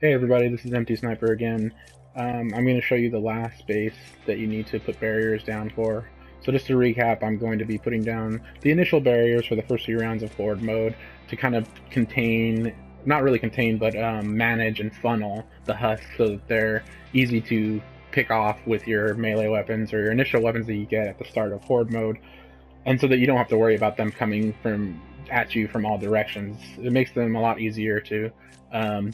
Hey everybody, this is Empty Sniper again. I'm going to show you the last space that you need to put barriers down for. So just to recap, I'm going to be putting down the initial barriers for the first few rounds of Horde mode to kind of contain, not really contain, but manage and funnel the husks so that they're easy to pick off with your melee weapons or your initial weapons that you get at the start of Horde mode, and so that you don't have to worry about them coming at you from all directions. It makes them a lot easier to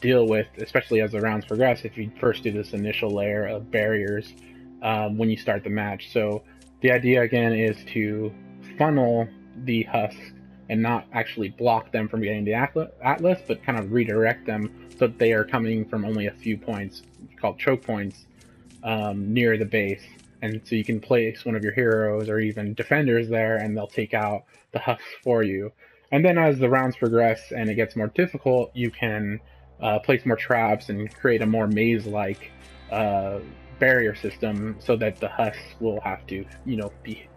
deal with, especially as the rounds progress, if you first do this initial layer of barriers when you start the match. So the idea again is to funnel the husks and not actually block them from getting the atlas, but kind of redirect them so that they are coming from only a few points called choke points near the base. And so you can place one of your heroes or even defenders there, and they'll take out the husks for you. And then as the rounds progress and it gets more difficult, you can place more traps and create a more maze-like barrier system so that the husks will have to, be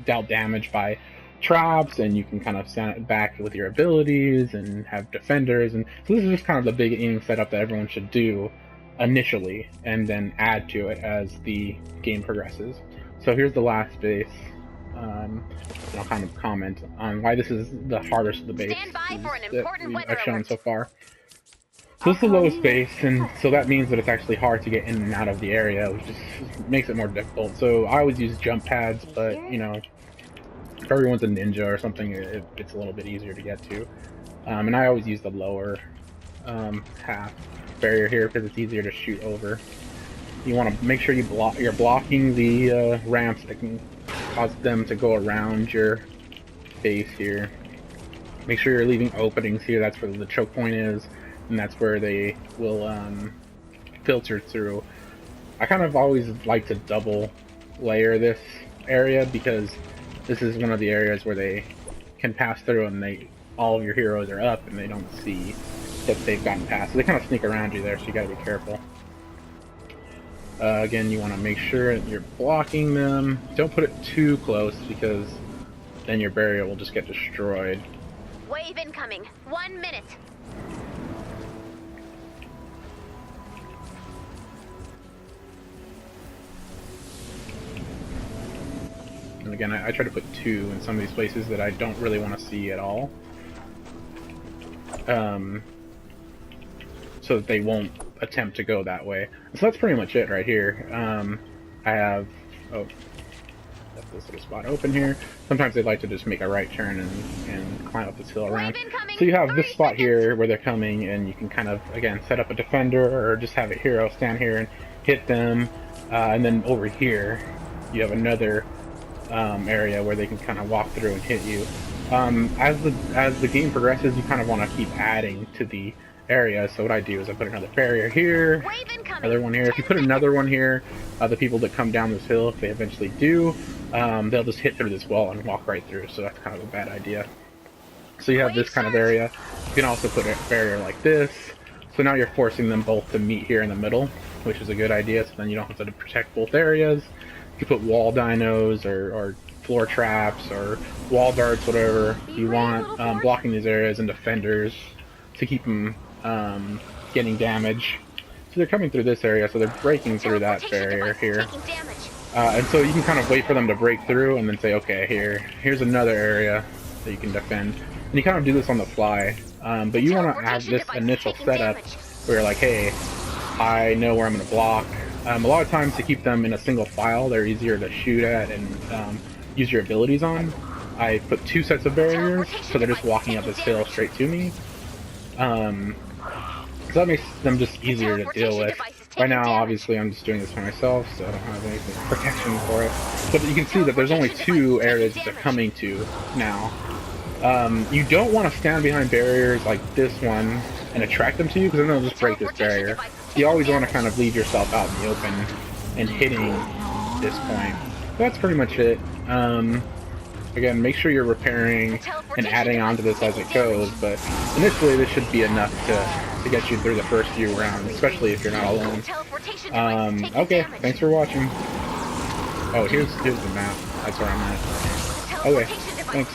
dealt damage by traps, and you can kind of stand it back with your abilities and have defenders. And so this is just kind of the beginning setup that everyone should do initially, and then add to it as the game progresses. So here's the last base. I'll kind of comment on why this is the hardest of the base that I've shown so far. So this is the lowest base, and so that means that it's actually hard to get in and out of the area, which just makes it more difficult. So I always use jump pads, but if everyone's a ninja or something, it's a little bit easier to get to. And I always use the lower half barrier here because it's easier to shoot over. You want to make sure you're blocking the ramps that can cause them to go around your base here. Make sure you're leaving openings here. That's where the choke point is, and that's where they will filter through. I kind of always like to double layer this area because this is one of the areas where they can pass through and all of your heroes are up and they don't see that they've gotten past. So they kind of sneak around you there, so you gotta be careful. Again, you want to make sure that you're blocking them. Don't put it too close because then your barrier will just get destroyed. Wave incoming. 1 minute. And again, I try to put 2 in some of these places that I don't really want to see at all. So that they won't attempt to go that way. So that's pretty much it right here. I have left this little spot open here. Sometimes they like to just make a right turn and climb up this hill around. So you have this spot here where they're coming, and you can kind of, again, set up a defender or just have a hero stand here and hit them. And then over here, you have another area where they can kind of walk through and hit you. As the game progresses, you kind of want to keep adding to the area. So what I do is I put another barrier here, another one here. If you put another one here, the people that come down this hill, if they eventually do, they'll just hit through this wall and walk right through. So that's kind of a bad idea. So you have this kind of area. You can also put a barrier like this. So now you're forcing them both to meet here in the middle, which is a good idea. So then you don't have to protect both areas. You can put wall dinos or floor traps or wall darts, whatever you want, blocking these areas, and defenders to keep them getting damage. So they're coming through this area, so they're breaking through that barrier here. And so you can kind of wait for them to break through and then say, okay, here's another area that you can defend. And you kind of do this on the fly, but you want to have this initial setup where you're like, hey, I know where I'm going to block. A lot of times to keep them in a single file, they're easier to shoot at and use your abilities on. I put 2 sets of barriers, so they're just walking up this hill straight to me. So that makes them just easier to deal with. Right now, obviously, I'm just doing this for myself, so I don't have any protection for it. But you can see that there's only 2 areas that they're coming to now. You don't want to stand behind barriers like this one and attract them to you, because then they'll just break this barrier. You always want to kind of leave yourself out in the open and hitting this point. So that's pretty much it. Again, make sure you're repairing and adding on to this as it goes, but initially this should be enough to get you through the first few rounds, especially if you're not alone. Okay, thanks for watching. Oh, here's the map. That's where I'm at. Okay, thanks.